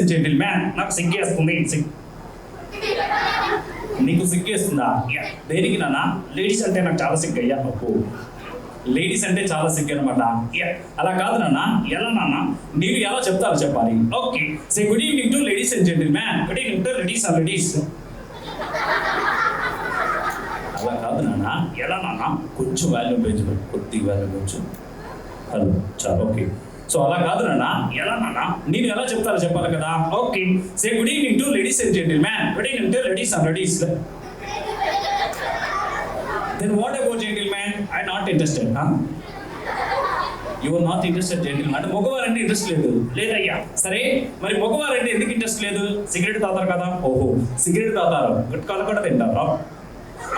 And gentlemen, నాకు సిగ్గేస్తుంది. నీకు సిగ్గేస్తుందా? దేనికి నాన్న? లేడీస్ అంటే నాకు చాలా సిగ్గు అయ్యా. అప్పు లేడీస్ అంటే చాలా సిగ్గు అనమాట. అలా కాదు నాన్న. ఎలా నాన్న? మీరు ఎలా చెప్తారో చెప్పాలి. Okay, say good evening to ladies and gentlemen. Good evening to ladies and ladies. అలా కాదు నాన్న. ఎలా నాన్న? కొంచెం వాల్యూమ్ పెంచు, కొద్దిగా వాల్యూమ్ పెంచు. హలో, చాలా ఓకే. సో అలా కాదు నాన్న. ఎలా నాన్న? నేను ఎలా చెప్తారో చెప్పాలి కదా. Okay, say good evening to ladies and gentlemen. Good evening to ladies and ladies. Then what about gentleman? I'm not interested, huh? You are not interested, gentleman. అంటే మగవారంటే ఇంట్రెస్ట్ లేదు. లేదయ్యా. సరే, మరి మగవారంటే ఎందుకు ఇంట్రెస్ట్ లేదు? సిగరెట్ తాగుతారు కదా. ఓహో, సిగరెట్ తాగుతారు, గుట్కాలు కూడా తింటారు.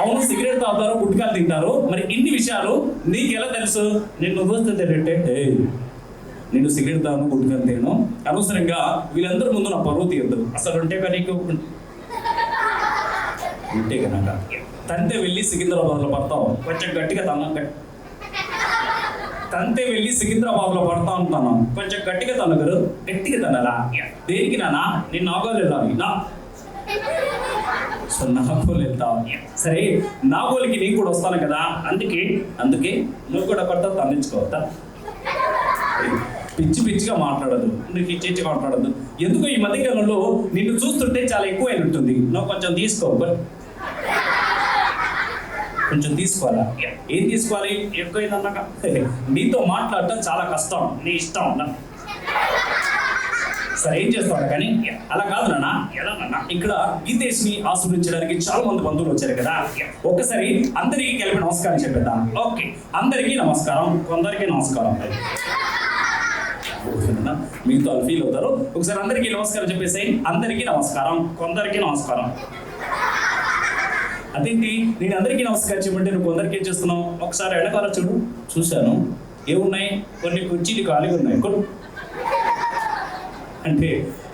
అవును, సిగరెట్ తాగుతారు, గుట్కాలు తింటారు. మరి ఇన్ని విషయాలు నీకు ఎలా తెలుసు? నేను చూస్తుంటే నేను సిగరెట్ తాను, గుట్కాలు తిను, అనవసరంగా వీళ్ళందరూ ముందు నా పరువు తీయద్దు. అసలు ఉంటే కదా నీకు ఉంటే కనుక తంతే వెళ్ళి సికింద్రాబాద్లో పడతావు. కొంచెం గట్టిగా తంతే వెళ్ళి సికింద్రాబాద్లో పడతా ఉంటాను. కొంచెం గట్టిగా తనగరు. గట్టిగా తనరా. దేనికి నానా? నేను నాగోలు వెళ్ళాలి. సో నాగోలు వెళ్తావు. సరే, నాగోలికి నేను కూడా వస్తాను కదా. అందుకే నువ్వు కూడా పడతావు. తన్నించుకోవద్దా? పిచ్చి పిచ్చిగా మాట్లాడదు, నీకు ఇచ్చి మాట్లాడదు. ఎందుకో ఈ మధ్యకాలంలో నిన్ను చూస్తుంటే చాలా ఎక్కువైన ఉంటుంది. నువ్వు కొంచెం తీసుకో. కొంచెం తీసుకోవాలా? ఏం తీసుకోవాలి? ఎక్కువైందన్నాక నీతో మాట్లాడటం చాలా కష్టం. నీ ఇష్టం. సరే, ఏం చేస్తావు కానీ? అలా కాదు నాన్న. ఎలా నాన్న? ఇక్కడ గీతేష్ని ఆస్వాదించడానికి చాలా మంది బంధువులు వచ్చారు కదా. ఒక్కసారి అందరికీ కలిపి నమస్కారం చెప్పేద్దాం. ఓకే, అందరికీ నమస్కారం. కొందరికి నమస్కారం. మీతో వాళ్ళు ఫీల్ అవుతారు. ఒకసారి అందరికీ నమస్కారం చెప్పేసి, అందరికీ నమస్కారం, కొందరికి నమస్కారం. అదేంటి నేను అందరికీ నమస్కారం చెప్పంటే నువ్వు కొందరికి ఏం చేస్తున్నావు? ఒకసారి వెనకాల చూడు. చూశాను. ఏమున్నాయి? కొన్ని కుర్చీలు ఖాళీగా ఉన్నాయి. అంటే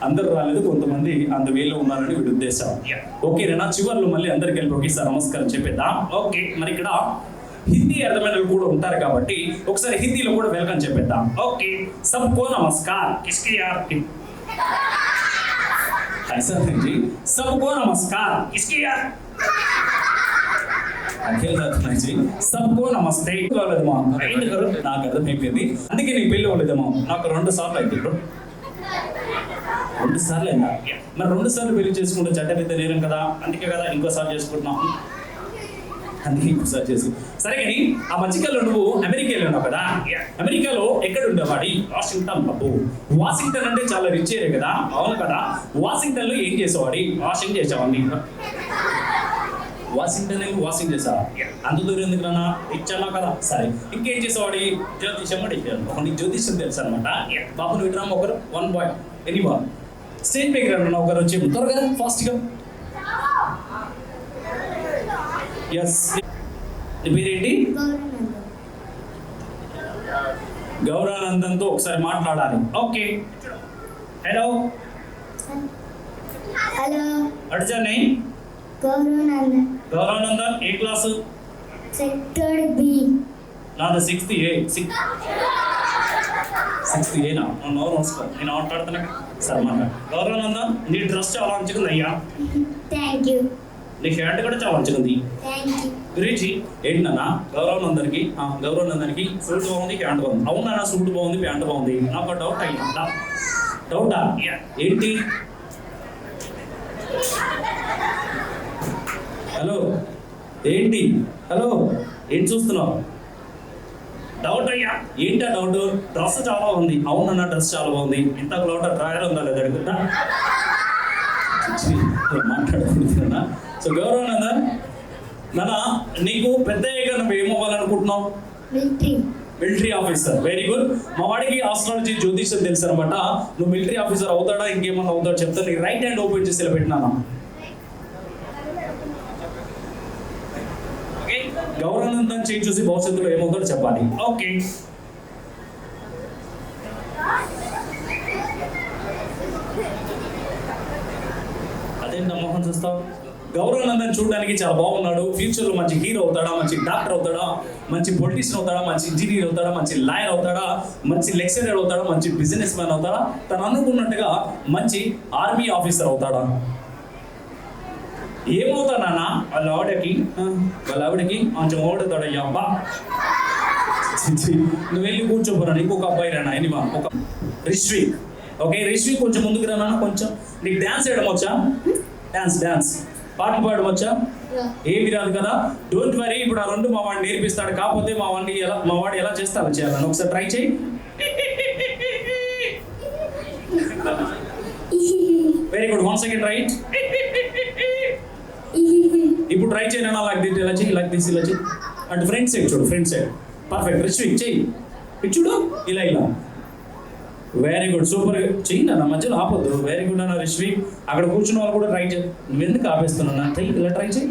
అందరూ రాలేదు, కొంతమంది అందువేలో ఉన్నారని వీడి ఉద్దేశం. ఓకేనా? చివర్లో మళ్ళీ అందరికి వెళ్ళి ఒకేసారి నమస్కారం చెప్పేద్దాం. ఓకే, మరి ఇక్కడ హిందీ అర్థమైన కూడా ఉంటారు కాబట్టి ఒకసారి హిందీలో కూడా వెల్కమ్ చెప్పేద్దాం. ఓకే, సబ్కో నమస్కార్. కిస్కి యార్? सबको नमस्कार. किसकी यार? సబ్కో నమస్తే. నాకు అర్థమైపోయింది. అందుకే నీకు పెళ్ళి అవ్వలేదేమో. నాకు 2 సార్లు అయితే 2 సార్లు అయినా. మరి 2 సార్లు పెళ్లి చేసుకుంటే చట్టరీత్యా నేరం కదా. అందుకే కదా ఇంకోసారి చేసుకుంటున్నాం. అందుకే ఇంకోసారి చేసి సరే. కానీ ఆ మధ్యకాలంలో నువ్వు అమెరికా వెళ్ళావు కదా. అమెరికాలో ఎక్కడ ఉండేవాడి? వాషింగ్టన్. బాబు, వాషింగ్టన్ అంటే చాలా రిచ్ ఏరియా కదా. అవును కదా. వాషింగ్టన్ లో ఏం చేసేవాడి? వాషింగ్ చేసేవాడిని. వాషింగ్ చేసావా? అంత దూరం ఎందుకు నాన్న? ఇచ్చానా కదా. సరే, ఇంకేం చేసేవాడి? జ్యోతిష్యం కూడా ఇచ్చాను. నీకు జ్యోతిష్యం తెలుసు అనమాట. బాబు నువ్వు ఇట్రా. ఒకరు 1 బాయ్ ఎనీ బాయ్ స్టేజ్ పైకి రండి. ఒకరు వచ్చి త్వరగా ఫాస్ట్గా. ఎస్, నీ పేరేంటి? గౌరానందంతో ఒకసారి మాట్లాడాలి. Okay, hello. What is your name? Gauranandan. ఏ క్లాసు? Sector B. నాది 6th A. 6th A నా? నోరు మూసుకో, నేను మాట్లాడుతున్నా. సరే మాట. గౌరానందన్, నీ డ్రెస్ చాలా మంచిగా అయ్యా. Thank you. నీ షర్ట్ కూడా చాలా మంచిగా ఉంది. గురించి ఏంటన్నా? గౌరవనందనికి సూట్ బాగుంది, ప్యాంట్ బాగుంది. అవునా? సూట్ బాగుంది, ప్యాంట్ బాగుంది. నాకు డౌట్ అయ్యిందా? డౌటా? ఏంటి? హలో, ఏంటి? హలో, ఏంటి చూస్తున్నావు? డౌట్ అయ్యా. ఏంటా డౌట్? డ్రెస్ చాలా బాగుంది. అవునన్నా, డ్రెస్ చాలా బాగుంది. ఇంత లోట డ్రాయర్ ఉందా లేదా అడుగుతా. మాట్లాడుకుంటున్నా. సో గౌరవనందన్ నాన్న, నీకు పెద్ద నువ్వు ఏమవ్వాలనుకుంటున్నావు? Military officer. Very good. మా వాడికి ఆస్ట్రాలజీ, జ్యోతిష్యం తెలుసు అనమాట. నువ్వు మిలిటరీ ఆఫీసర్ అవుతాడా ఇంకేమన్నా అవుతాడు చెప్తా. నీ రైట్ హ్యాండ్ ఓపెన్ చేసి ఇలా పెట్టినాను. ఓకే, గౌరవనందన్ చేయి చూసి భవిష్యత్తులో ఏమవుతాడో చెప్పాలి. ఓకే, అదేంటి మోహన్ చూస్తావు? గౌరవానందన్ చూడడానికి చాలా బాగున్నాడు. ఫ్యూచర్ లో మంచి హీరో అవుతాడా, మంచి డాక్టర్ అవుతాడా, మంచి పొలిటీషియన్ అవుతాడా, మంచి ఇంజనీర్ అవుతాడా, మంచి లాయర్ అవుతాడా, మంచి లెక్చరర్ అవుతాడా, మంచి బిజినెస్ మ్యాన్ అవుతాడా, తను అనుకున్నట్టుగా మంచి ఆర్మీ ఆఫీసర్ అవుతాడా? ఏమవుతానా వాళ్ళ ఆవిడకి కొంచెం ఓడుతాడయ్యా అబ్బా. నువ్వు వెళ్ళి కూర్చోపోరా, ఇంకొక అబ్బాయి రానా ఎనిమా ఒక రిష్విక్. ఓకే రిష్విక్ కొంచెం ముందుకు రానా. కొంచెం నీకు డాన్స్ వేయడం వచ్చా? డాన్స్ పాటలు పాడడం వచ్చా? ఏమి రాదు కదా. డోంట్ వరీ, ఇప్పుడు ఆ రెండు మా వాడు నేర్పిస్తాడు. కాకపోతే మా వాడు ఎలా చేస్తే అలా చేయాలని ఒకసారి ట్రై చేయి. Very good, 1 second right. ఇప్పుడు ట్రై చేయనా, లైక్ దిస్ ఇలా చెయ్యి, లైక్ దిస్ ఇలా చెయ్యి. అంటే ఫ్రంట్ సైడ్ చూడు, ఫ్రంట్ సైడ్. పర్ఫెక్ట్. రిష్విక్ చెయ్యి, ఇటు చూడు, ఇలా. Very good, super. చెయ్యి నా మధ్యలో ఆపొద్దు. వెరీ గుడ్ అన్న రిష్విక్. అక్కడ కూర్చున్న వాళ్ళు కూడా ట్రై చేయి. నువ్వు ఎందుకు ఆపేస్తున్నా? చెయ్యి, ఇలా ట్రై చేయి.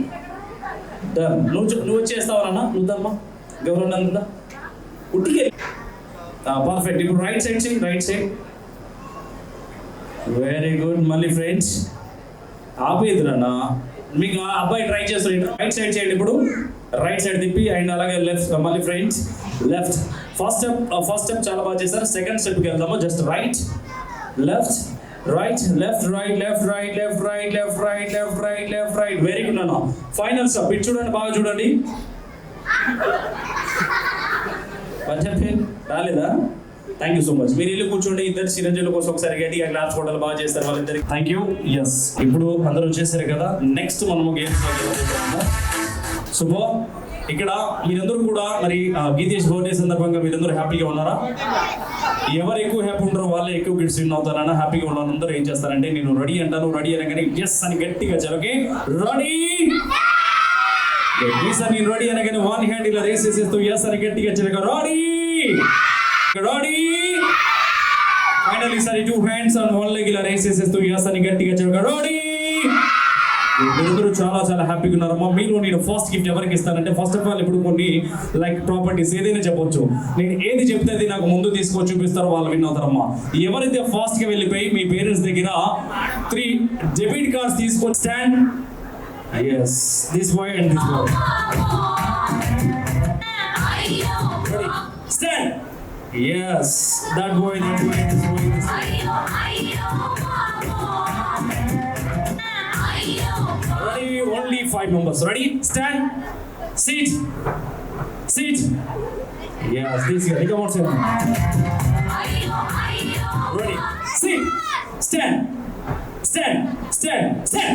నువ్వు వచ్చేస్తావన్నా, నువ్వుదమ్మా గౌరవనందా ఉట్టికే. పర్ఫెక్ట్. ఇప్పుడు రైట్ సైడ్ చెయ్యి, రైట్ సైడ్. Very good. మళ్ళీ ఫ్రెండ్స్ ఆపేదురన్నా. మీకు అబ్బాయి ట్రై చేస్తారు. రైట్ సైడ్ చేయండి. ఇప్పుడు రైట్ సైడ్ తిప్పి అండ్ అలాగే లెఫ్ట్. మళ్ళీ ఫ్రెండ్స్ లెఫ్ట్. ఫస్ట్ స్టెప్ చాలా బాగా చేశారు. సెకండ్ స్టెప్కి వెళ్దాము. Just right left right left right left right left right left right left right left right. Very good అన్న. ఫైనల్ స్టెప్ ఇటు చూడండి, బాగా చూడండి. రాలేదా? Thank you so much. మీరు ఇల్లు కూర్చోండి. ఇద్దరు చిరంజీవుల కోసం ఒకసారి గట్టిగా క్లాప్స్ కొట్టాలి. బాగా చేస్తారు వాళ్ళిద్దరికి. Thank you. ఎస్, ఇప్పుడు అందరూ వచ్చేసారు కదా. నెక్స్ట్ మనము గేమ్స్ సో ఇక్కడ మీరందరూ కూడా మరి గీతేష్ బర్త్డే సందర్భంగా మీరందరూ హ్యాపీగా ఉన్నారా? ఎవరు ఎక్కువ హ్యాపీ ఉంటారో వాళ్ళే ఎక్కువ గిఫ్ట్స్ విన్ అవుతారన్నా. హ్యాపీగా ఉన్న అందరూ ఏం చేస్తారంటే, నేను రెడీ అంటాను, రెడీ అనగానే ఎస్ అని గట్టిగా చాలు. Okay ready. ఈసారి నేను రెడీ అనగానే 1 హ్యాండ్ ఇలా రేస్ చేసేస్తూ ఎస్ అని గట్టిగా చాలు. Ready ready. ఫైనల్ ఈసారి 2 హ్యాండ్స్ అండ్ 1 లెగ్ ఇలా రేస్ చేసేస్తూ ఎస్ అని గట్టిగా చాలు. రెడీ. మీరందరూ చాలా చాలా హ్యాపీగా ఉన్నారమ్మా. మీరు నేను ఫస్ట్ గిఫ్ట్ ఎవరికి ఇస్తానంటే, ఫస్ట్ ఆఫ్ ఆల్ ఇప్పుడు కొన్ని లైక్ ప్రాపర్టీస్ ఏదైనా చెప్పొచ్చు. నేను ఏది చెప్తే అది నాకు ముందు తీసుకొని చూపిస్తారో వాళ్ళు విన్ అవుతారమ్మా. ఎవరైతే ఫాస్ట్ గా వెళ్ళిపోయి మీ పేరెంట్స్ దగ్గర 3 డెబిట్ కార్డ్స్ తీసుకొని stand. Yes, this boy and this boy. Stand. Yes, that boy, that boy, this boy, this boy. Ready? Only 5 members. Ready? Stand. Sit. Sit. Yes, this guy. Come on, sir. Ready? Sit. Stand. Stand. Stand. Stand.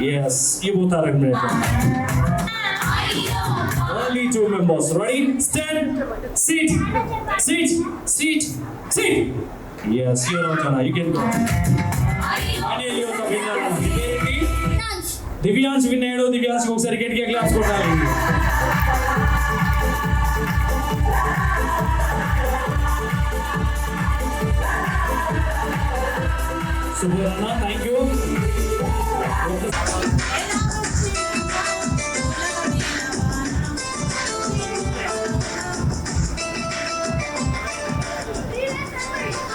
Yes, you both are admitted. Only 2 members. Ready? Stand. Sit. Sit. Sit. Sit. Yes, you're out, Anna. You can go. Finally, you're the winner. Divyansh win అయ్యాడు. దివ్యాంశ్ ఒకసారి గట్టిగా claps కొట్టాలి. Super అన్న, thank you.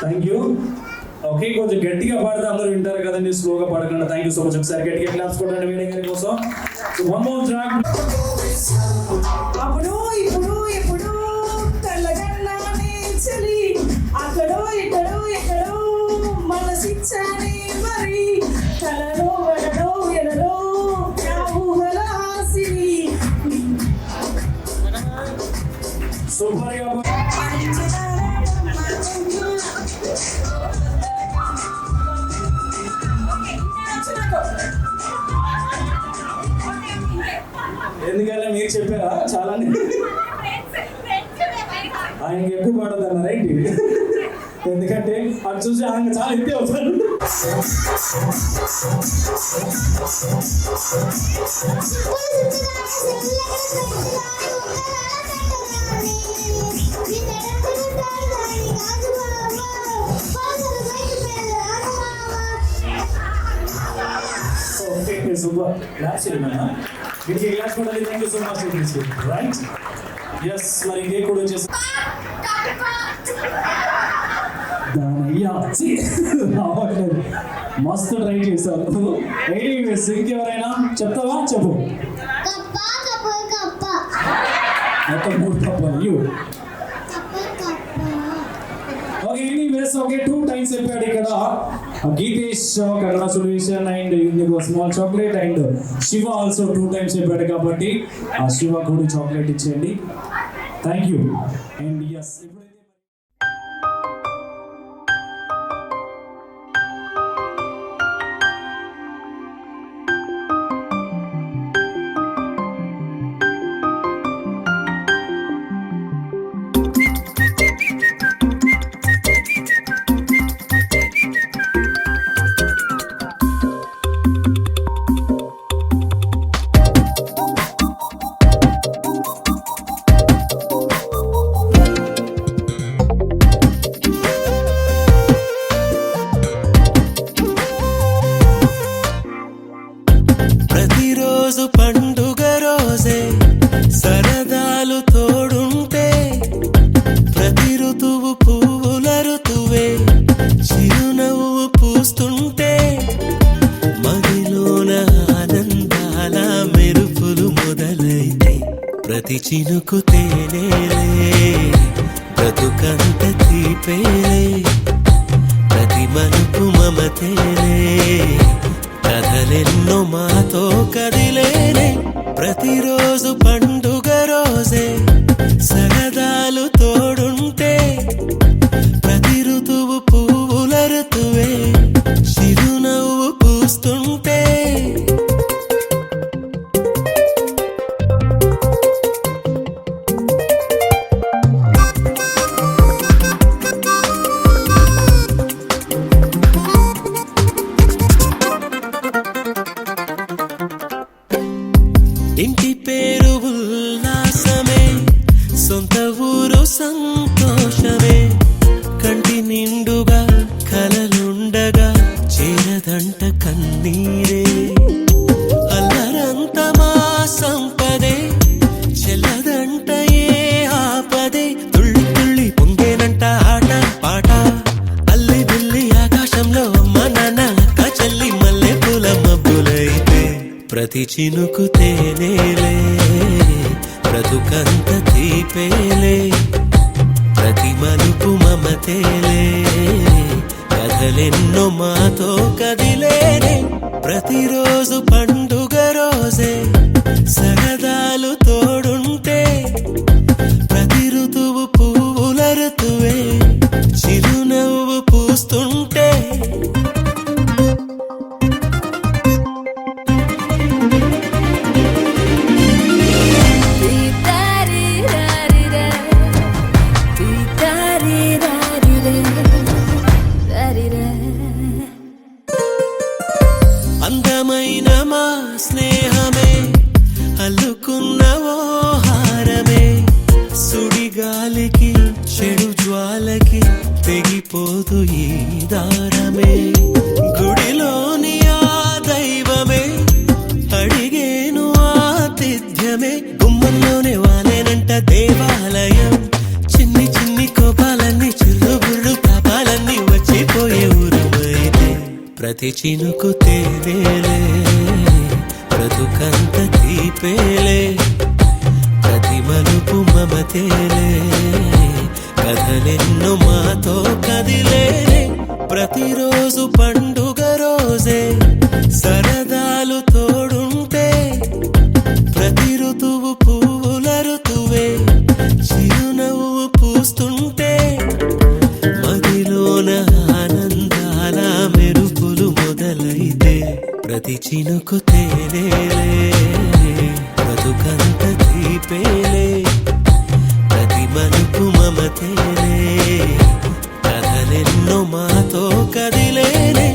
Thank you. Okay, కొంచెం గట్టిగా పాడితే అందరూ వింటారు కదండి, స్లోగా పాడకుండా. Thank you so much. ఒకసారి గట్టిగా క్లాప్స్ కొట్టండి వేరే గారి కోసం. One more track. అప్పుడు ఇప్పుడు ఎప్పుడు తెల్లగన్నానే చలి, అక్కడో ఇక్కడో ఎక్కడో మనసిచ్చానే మరి, కలలో వడలో ఎలలో ఊహల ఆసిని. సూపర్ గా ఎందుకంటే మీరు చెప్పారా చాలా ఆయనకి ఎక్కువ పాడదన్న రైట్. ఎందుకంటే అది చూసి ఆయన చాలా ఎక్కువ అవుతారు. సూపర్. క్లాస్ వీటికి క్లాస్ కూడా thank you so much. Right. Yes, మరి ఇంకే కూడా వచ్చేసి దానయ్యా ఛీ, రావట్లేదు. మస్తు ట్రై చేశారు. ఎనీవేస్ ఇంకెవరైనా చెప్తావా? చెప్పు. కప్ప కప్ప కప్ప మొత్తం 3 తప్పలు. యూ కప్ప కప్ప. ఓకే ఎనీవేస్ ఓకే 2 టైమ్స్ చెప్పాడు ఇక్కడ గీతేష్ కంగ్రాచులేషన్ అండ్ ఇందుకు small chocolate and Shiva also 2 times చెప్పాడు కాబట్టి ఆ శివ కూడా చాక్లెట్ ఇచ్చేయండి. Thank you. అండ్ ఎస్ ప్రతిరోజు పండుగ రోజే సరదాలు తోడుంటే ప్రతి ఋతువు పువ్వుల ఋతువే చిరునవ్వు పూస్తుంటే మదిలోన ఆనందాల మెరుపులు మొదలైతే ప్రతి చినుకు తేనేలే బ్రతుకంత తీపేలే ప్రతి మలుపు మమతేలే కథలెన్నో మాతో కదిలేనే ప్రతిరోజు పండుగ రోజే సరదాలు తోడుంటే ప్రతి ఋతువు పువ్వుల ఋతువే చిరునవ్వు పూస్తుంటే ఇంటి పేరు ఉల్లాసమే సొంత ఊరు సంతోషమే కంటి నిండుగా కలలుండగా చేరదంట కన్నీరే అల్లరంత మా సంపదే చెల్లదంట ఏ ఆపదే తుళ్ళి తుళ్ళి పొంగేనంట ఆట పాట అల్లి బిల్లి ఆకాశంలో అమ్మ నాన్న అక్క చెల్లి మల్లె పూల మబ్బులైతే ప్రతి చినుకు తేనేలే బ్రతుకంత తీపేలే ప్రతి మలుపు మమతేలే కథలెన్నో మాతో కదిలేనే ప్రతిరోజు పండుగ రోజే సరదాలు తోడుంటే ప్రతి ఋతువు పువ్వుల ఋతువే చిరునవ్వు పూస్తుంటే అందమైన మా స్నేహమే అల్లుకున్న ఓ హారమే సుడిగాలికి చెడు జ్వాలకి తెగిపోదు ఈ దారమే గుడిలోని ఆ దైవమే అడిగేను ఆతిథ్యమే గుమ్మంలోనే వాలేనంట దేవాలయం చిన్ని చిన్ని కోపాలన్నీ చిల్లుబుర్రు తాపాలన్నీ వచ్చిపోయే ఊరుమైతే ప్రతి చినుకు తేనేలే బ్రతుకంత తీపేలే ప్రతి మలుపు మమతేలే కథలెన్నో మాతో కదిలేనే ప్రతిరోజు పండుగ రోజే సరదాలు తోడుంటే ప్రతి ఋతువు పువ్వుల ఋతువే చిరునవ్వు పూస్తుంటే మదిలోన ఆనందాల మెరుపులు మొదలైతే ప్రతి చినుకు తేనేలే బ్రతుకంత తీపేలే ప్రతి మలుపు మమతేలే కథలెన్నో మాతో కదిలేనే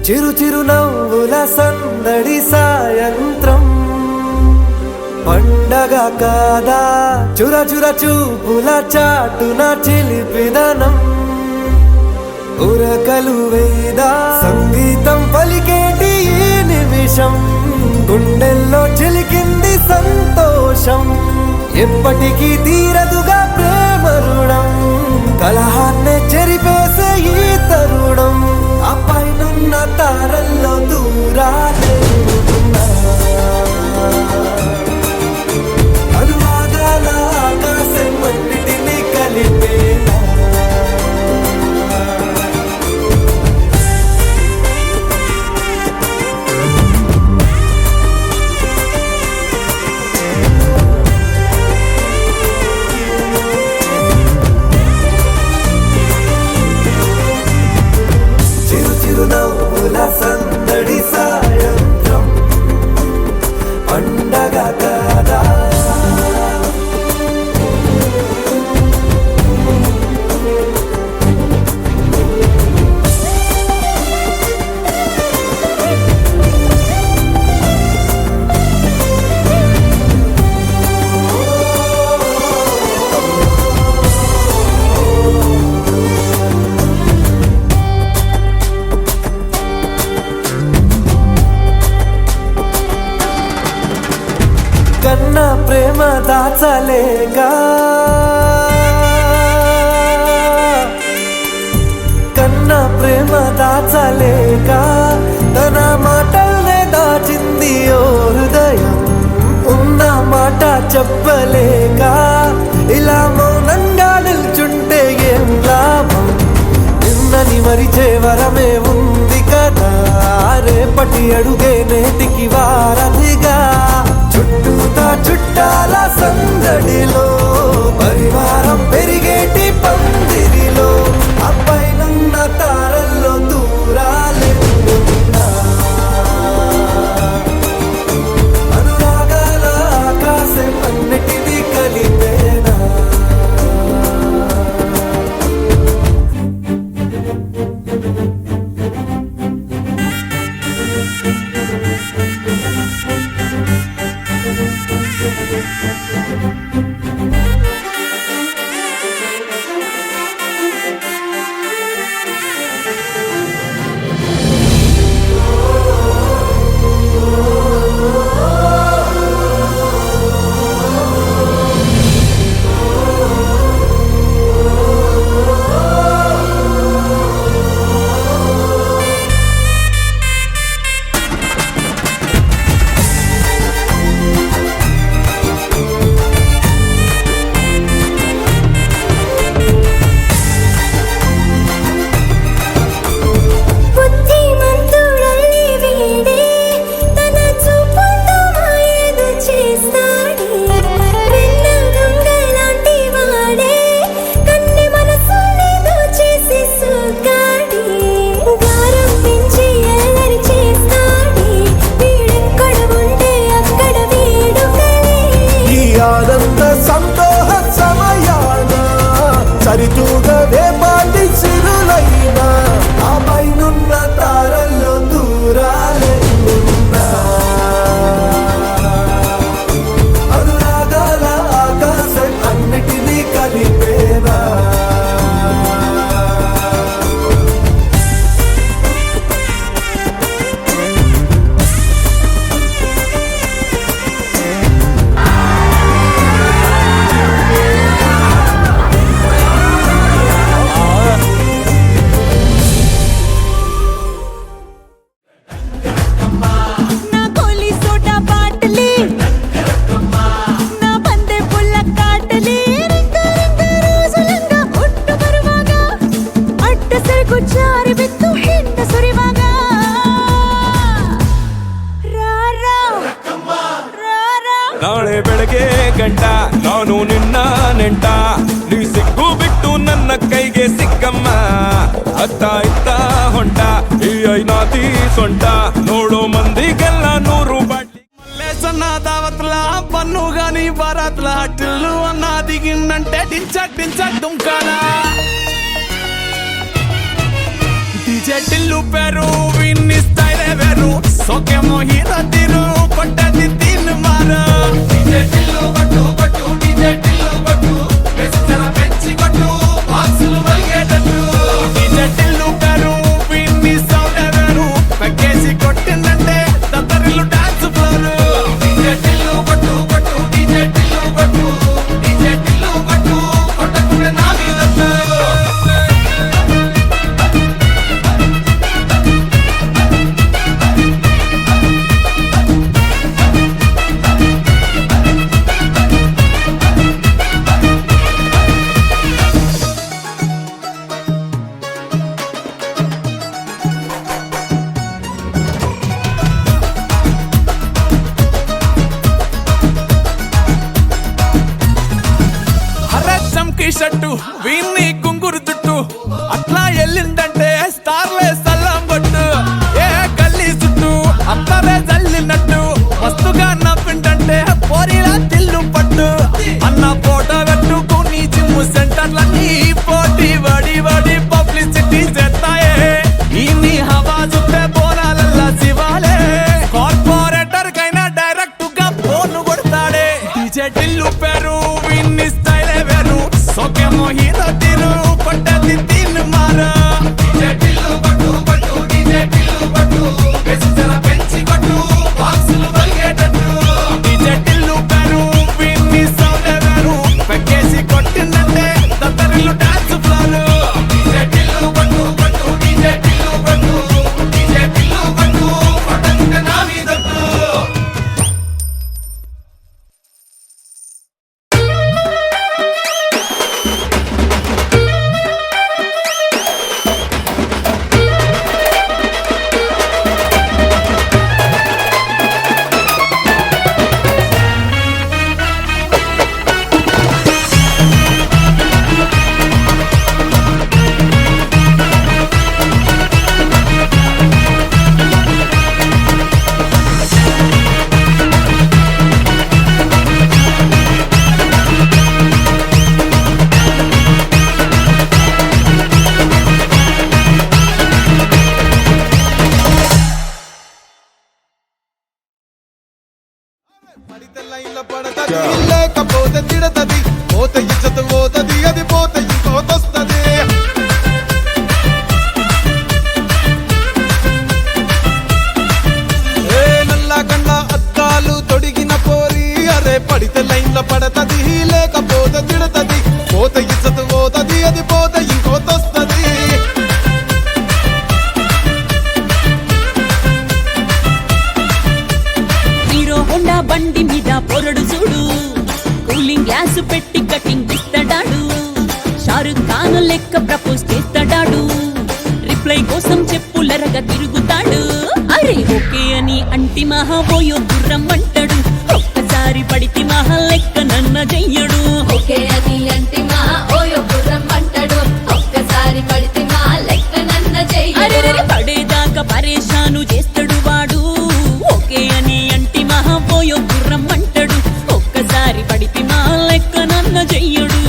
చిరు చిరు నవ్వుల సందడి సాయంత్రం పండగ కాదా చుర చుర చూపుల చాటున చిలిపిదనం ఉరకలు వేదా సంగీతం పలికేటి ఈ నిమిషం గుండెల్లో చిలికింది సంతోషం ఎప్పటికీ తీరదుగా ప్రేమ రుణం కలహాన్నే చెరిపేసే ఈ తరుణం ఆ పైనున్న తారల్లో దూరాలే ఉన్నా. అనువాదాల ఆకాశం అన్నిటినీ కలిపేనా చిరు చిరు నవ్వుల సందడి సాయంత్రం పండగ కాదా కన్న ప్రేమ దాచలేక కన్న ప్రేమ దాచలేక తన మాటల్నే దాచింది ఓ హృదయం ఉన్న మాట చెప్పలేక ఇలా మౌనంగా నిల్చుంటే ఏం లాభం నిన్నని మరిచే వరమే ఉంది కదా రేపటి అడుగే నేటికి వారధిగా చుట్టూతా చుట్టాల సందడిలో పరివారం పెరిగేటి పందిరిలో అబ్బాయినున్న తారల్లో దూరాలే ఉన్నా. అనురాగాల ఆకాశం అన్నిటినీ కలిపేనా బుద్ధిమంతుడల్లి వీడే తన చూపుతో మాయేదో చేస్తాడే వెన్న దొంగలాంటి వాడే కన్నె మనసులేదో చేసి సోగాడే గారం పెంచి అల్లరి చేస్తాడే వీడెక్కడ ఉంటే అక్కడ వేడుకలే ఈ ఆనంద సంతోష సమయాన సరితూగదే పాటి సిరులైనా ఆ పైనున్న తారల్లో దూరాలే ఉన్నా. అనురాగాల ఆకాశం అన్నిటినీ కలిపేనా నా కోలి సోడా బాటలి నా బందే పుల్ల కాటలి రింగ రింగ రోజులంగా ఒట్టు బరువాగా అడ్డ సరుకు చారి బిత్తు ಹಿಂಡ సురివాగా రారా రారా ನಾಳೆ ಬೆಳಗ್ಗೆ ಗಂಟ ನಾನು ನಿನ್ನ ನೆಂಟ ನೀ ಸಿಗ್ಗು ಬಿಟ್ಟು ನನ್ನ ಕೈಗೆ ಸಿಕ್ಕಮ್ಮ ಅತ್ತ ಇತ್ತ ಹೊಂಟ ಈ ಐನಾತಿ ಸೊಂಟ ನೋಡೋ ಮಂದಿಗೆಲ್ಲ 100 ಬಾಟ್ಲಿ మల్లేసన్న దావత్ల పన్ను గాని బారాత్ల టిల్లు అన్న దిగిందంటే టించక్ టించక్ దుంకానా డీజే టిల్లు పేరు విన్ని స్టైలే వేరు సోకేమో హీరో తీరు కొట్టది తీన్ మారు డీజే టిల్లు కొట్టు కొట్టు డీజే టిల్లు కొట్టు వెచ్చన పెంచి కొట్టు బాక్సులు మలిగేటట్టు డీజే టిల్లు పేరు విన్ని సౌండ్ వేరు పెక్కేసి కొట్టిందంటే తత్తరిల్లు డాన్స్ ఫ్లోర్ డీజే టిల్లు కొట్టు కొట్టు డీజే టిల్లు కొట్టు డీజే టిల్లు కొట్టు కొట్టకుండా నా మీద షట్టు వీన్ని కుంగురు చుట్టూ అట్లా ఎల్లిందంటే స్టార్లే సల్లం కొట్టు ఏ గల్లీ చుట్టూ అత్తరే జల్లినట్టు మస్తుగా నవ్విందంటే పోరిలా తిల్లు పట్టు అన్న ఫోటో పెట్టుకుని జిమ్ సెంటర్లన్నీ పోటీ వడి వడి పబ్లిసిటీ చేస్తాయే ఈ హవా చూస్తే బోనాలల్లా శివాలే కార్పొరేటర్ కైనా డైరెక్ట్ గా ఫోన్ కొడతాడే డీజే టిల్లు పేరు విన్ని స్టైలే వేరు సోకేమో హీరో తీరు కొట్టది తీన్ మారు డీజే టిల్లు కొట్టు కొట్టు డీజే టిల్లు కొట్టు వెచ్చన పెంచి కొట్టు బాక్సులు మలిగేటట్టు డీజే టిల్లు పేరు విన్ని సౌండ్ వేరు పెక్కేసి కొట్టిందంటే తత్తరిల్లు డాన్స్ ఫ్లోర్ డీజే టిల్లు కొట్టు కొట్టు డీజే టిల్లు కొట్టు డీజే టిల్లు కొట్టు కొట్టకుండా నా మీదట్టు పడితే లైన్లో పడతది లేకపోతే తిడతది పోతే ఇచ్చత పోతది అది పోతే ఇంకోతొస్తది ఏ నల్లా కన్నా అద్దాలు తొడిగిన పోరి అరే పడితే లైన్లో పడతది లేకపోతే తిడతది పోతే ఇచ్చత పోతది అది పోతే ఇంకోతొస్తది హీరో హోండా బండి మీద పొరడు చూడు కూలింగ్ గ్లాస్ పెట్టి కటింగ్ ఇస్తాడాడు షారుఖ్ ఖాన్ లెక్క ప్రపోజ్ చేస్తాడాడు రిప్లై కోసం చెప్పులరగా తిరుగుతాడు అరే ఓకే అని అంటి మహా పోయో గుర్రం అంటాడు ఒక్కసారి పడితే మహా లెక్క నన్న చెయ్యడు ఓకే అది అంటే మా ఓయో గుర్రం అంటాడు ఒక్కసారి పడితే మా లెక్క నన్న అరే చెయ్యడు పడేదాకా పరేషాను చేస్తాడు వాడు ఓకే అని అంటి మహా పోయో గుర్రం అంటాడు ఒక్కసారి పడితే మా లెక్క నన్న చెయ్యడు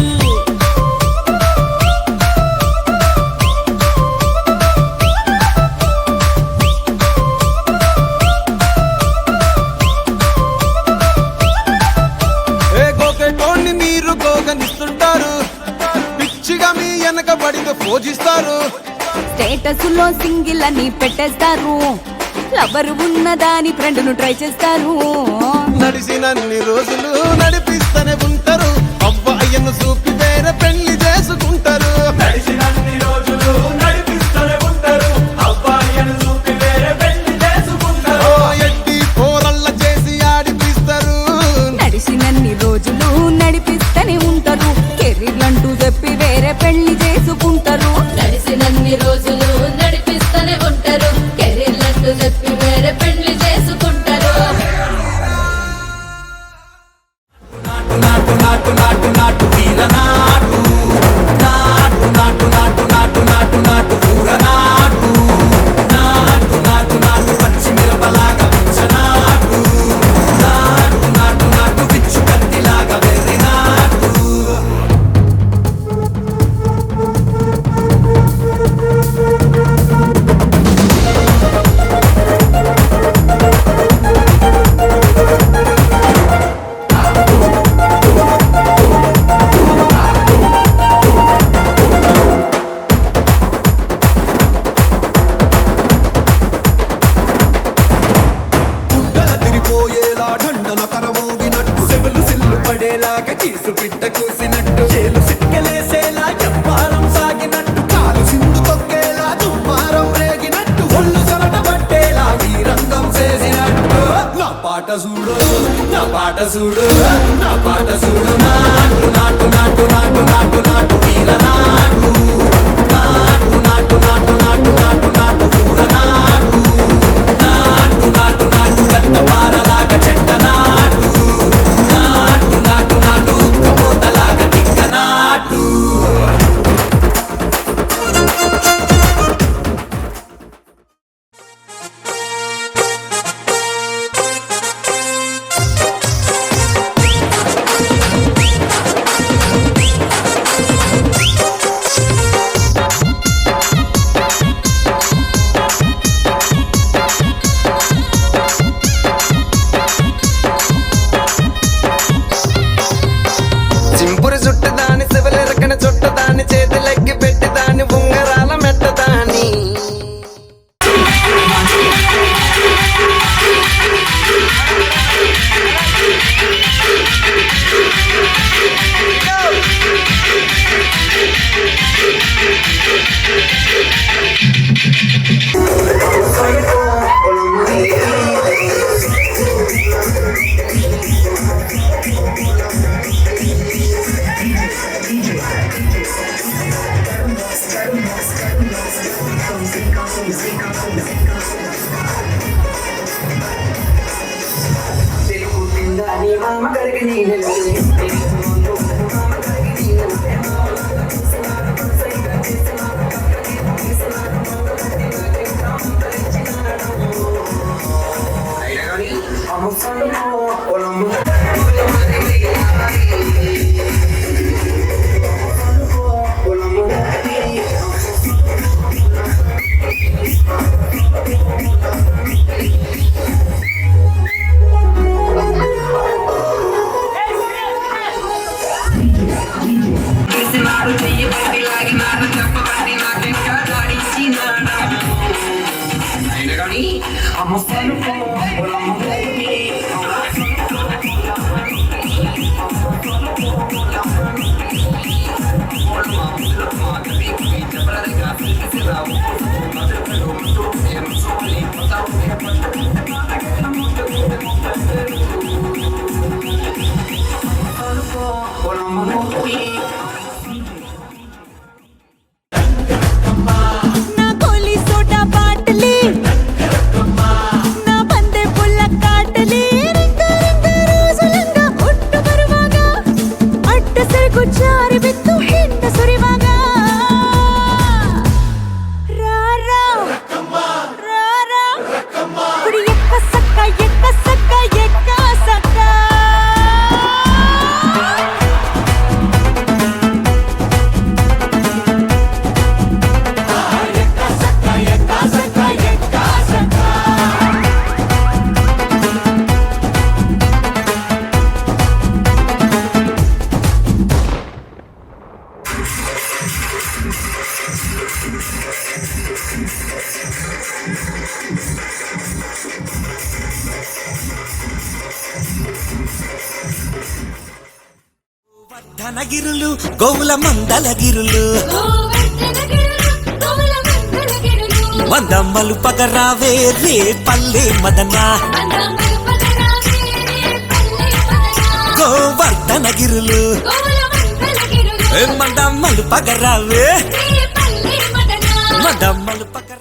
ఏ గోకెటోన్ని మీరు గోగనిస్తుంటారు పిచ్చిగా మీ వెనక పడితే పూజిస్తారు స్టేటస్ లో సింగిల్ అని పెట్టేస్తారు లవర్ ఉన్నదాని ఫ్రెండ్ ను ట్రై చేస్తారు నడిచినన్ని రోజులు నడిపిస్తూనే ఉంటారు అవ్వ అయ్యను చూపి వేరే పెళ్లి చేసుకుంటారు నడిచినన్ని రోజులు నడిపిస్తూనే ఉంటారు అవ్వ అయ్యను చూపి వేరే పెళ్లి చేసుకుంటారు ఎట్టి పోరల్ల చేసి ఆడిపిస్తారు నడిచినన్ని రోజులు నడిపిస్తూనే ఉంటారు కెరీర్లంటూ చెప్పి వేరే పెళ్లి చేసుకుంటారు నడిచినన్ని రోజులు నడిపిస్తూనే ఉంటారు కెరీర్లంటూ చెప్పి వేరే పెళ్లి చేసుకుంటారు నాటు నాటు నాటు నాటు వీర నాటు నాటు నాటు నాటు నాటు నాటు నాటు ఊర నాటు నాటు నాటు నాటు పచ్చి మిరపలాగా పిచ్చ నాటు నాటు నాటు నాటు పిచ్చు కత్తిలాగా వెర్రి నాటు చూడు నా పాట చూడు నాటు నాటు నాటు నాటు నాటు నాటు వీర నాటు నాటు నాటు నాటు నాటు నాటు నాటు ఊర నాటు నాటు నాటు నాటు గట్ట పారలాగా చెట్ట నాటు నాటు నాటు నాటు కబోతలాగా తిక్క నాటు చింపురు చుట్టదాని శివలెరకన చుట్టదాని చేతులెక్కి పెట్టిదాని ఉంగరాల మెట్టదాని నా కోలి సోడా బాటలీ నా బందే పుల్ల కాటలీ రింగ రింగ రోజులంగా ఒట్టు బరువాగా అడ్డ సరుకు జారి బిత్తు ಹಿಂಡ సురివాగా రారా రారా కుడి ఎక్క సక్క ఎక్క సక్క ఎక్క సక్క ధనగిరులు గోవుల మందలగిరులు మందమ్మలు పగరావే రే పల్లె మదన గోవర్ధనగిరులు మందమ్మలు పగరావే మందమ్మలు పగరా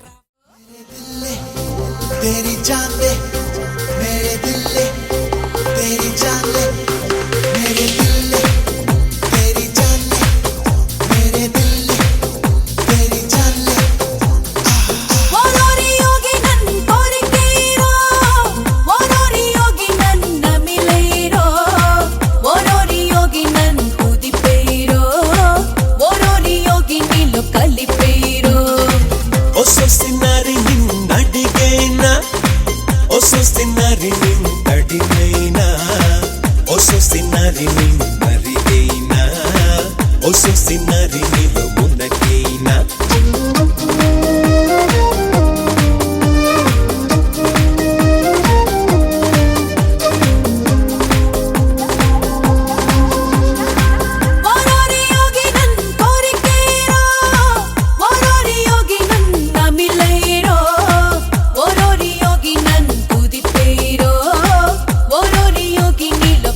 तेरी जान ले मेरे दिल ले तेरी जान ले मेरे दिल ले तेरी जान ले मेरे दिल ले तेरी जान ले ఓరోరి యోగి నన్ను కోరికేరో ఓరోరి యోగి నన్ను మిలేరో ఓరోరి యోగి నన్ను కుదిపేరో ఓరోరి యోగి నీలో కలిపేరో ఓ సొసినారి నిన్నడిగైనా ఓ సొసినారి నిన్నడిగైనా ఓ సొసినారి నిన్నరిగైనా ఓ సొసినారి నిలో మునకైనా ఓరోరి యోగి నన్ను కోరికేరో ఓరోరి యోగి నన్ను మిలేరో ఓరోరి యోగి నన్ను కుదిపేరో ఓరోరి యోగి నీలో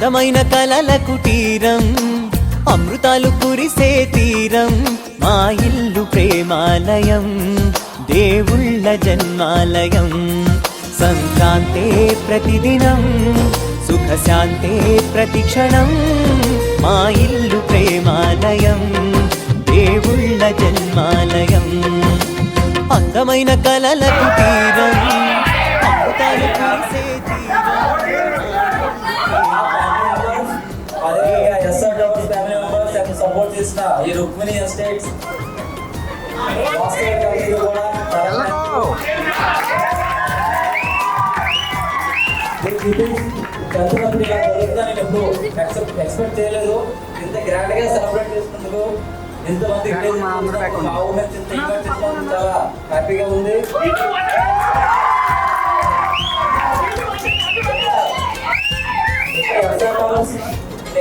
అందమైన కలల కుటీరం అమృతాలు కురిసే తీరం మా ఇల్లు ప్రేమాలయం దేవుళ్ళ జన్మాలయం సంక్రాంతే ప్రతిదినం సుఖశాంతే ప్రతిక్షణం మా ఇల్లు ప్రేమాలయం దేవుళ్ళ జన్మాలయం అందమైన కలల కుటీరం అమృతాలు కురిసే అదేవిధంగా ఎస్ఆర్ టవర్స్ ఫ్యామిలీ మెంబర్స్ ఎంత సపోర్ట్ చేసిన ఈ రుక్మిణి ఎస్టేట్స్ భాస్కర్ గారికి కూడా నేను ఎప్పుడు ఎక్స్పెక్ట్ చేయలేదు. ఇంత గ్రాండ్ గా సెలబ్రేట్ చేసుకున్నందుకు ఇంతమంది మా ఊరు నుంచి ఇంత ఇన్వైట్ చేసుకున్నందుకు చాలా హ్యాపీగా ఉంది.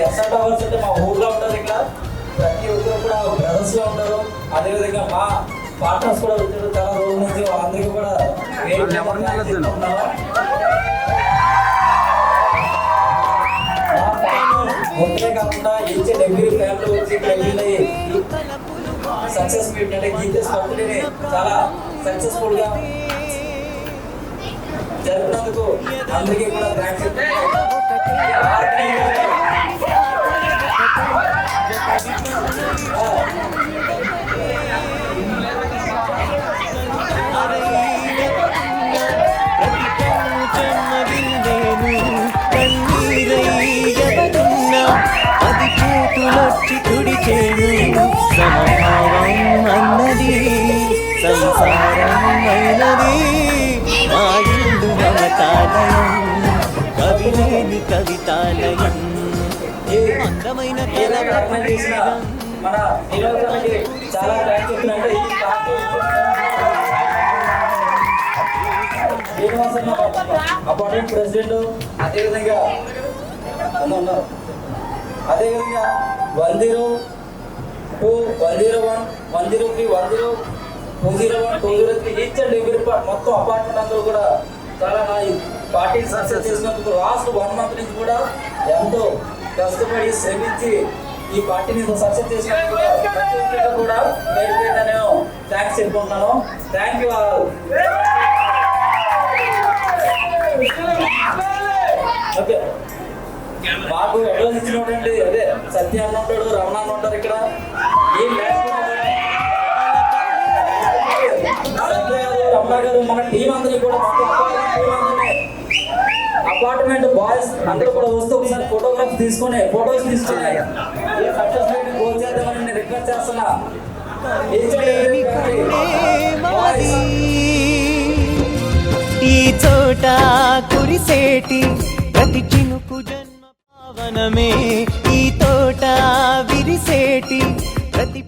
ఎస్ఆర్ టవర్స్ అంటే మా ఊర్లో ఉంటారు. ఇక్కడ ప్రతి ఒక్కరు కూడా బ్రదర్స్ లో ఉంటారు. అదేవిధంగా మా పార్ట్నర్స్ కూడా వచ్చారు చాలా రోజుల నుంచి. అందరికీ కూడా ఒకే కాకుండా ఈచ్ అండ్ ఎవ్రీ ఫ్యామిలీ వచ్చి సక్సెస్ మీట్ అంటే గీతేస్ బర్త్డేని చాలా సక్సెస్ఫుల్ గా జరుపుతున్నందుకు అందరికీ కూడా థ్యాంక్స్. అది కూతులొచ్చి తుడిచేను సమభావం అన్నది సంసారం అయినది మా ఇల్లు మమతాలయం కవిలేని కవితాలయం అందమైన మన నిరోధనకి చాలా థ్యాంక్స్ చెప్తున్నట్టు శ్రీనివాసన్న అపార్ట్మెంట్ ప్రెసిడెంట్, అదేవిధంగా 102, 101, 103, 201, 203 ఈచ్ అండ్ ఎవ్రీ పార్ట్ మొత్తం అపార్ట్మెంట్ అందరూ కూడా చాలా నా పార్టీ సక్సెస్ చేసినందుకు లాస్ట్ 1 month నుంచి కూడా ఎంతో కష్టపడి శ్రమించి ఈ పార్టీని సక్సెస్ చేసినందుకు ప్రతి ఒక్కరికి కూడా నేను థ్యాంక్స్ చెప్పుకుంటున్నాను. Thank you all. ఓకే, మాకు అడ్వాన్స్ ఇచ్చినటువంటి అదే సత్య అన్న ఉంటాడు, రమణ అన్న ఉంటారు. ఇక్కడ సత్య గారు, రమణ గారు, మన టీం అందరినీ కూడా అపార్ట్మెంట్ బాయ్స్ అందరూ కూడా వస్తూ ఒకసారి ఫోటోస్ తీసుకుని సక్సెస్ రేట్ గోల్ చేద్దామని నేను రిక్వెస్ట్ చేస్తున్నా. ఈ చోట కురిసేటి ప్రతి చినుకు జన్మ పావనమే ఈ తోట విరిసేటి ప్రతి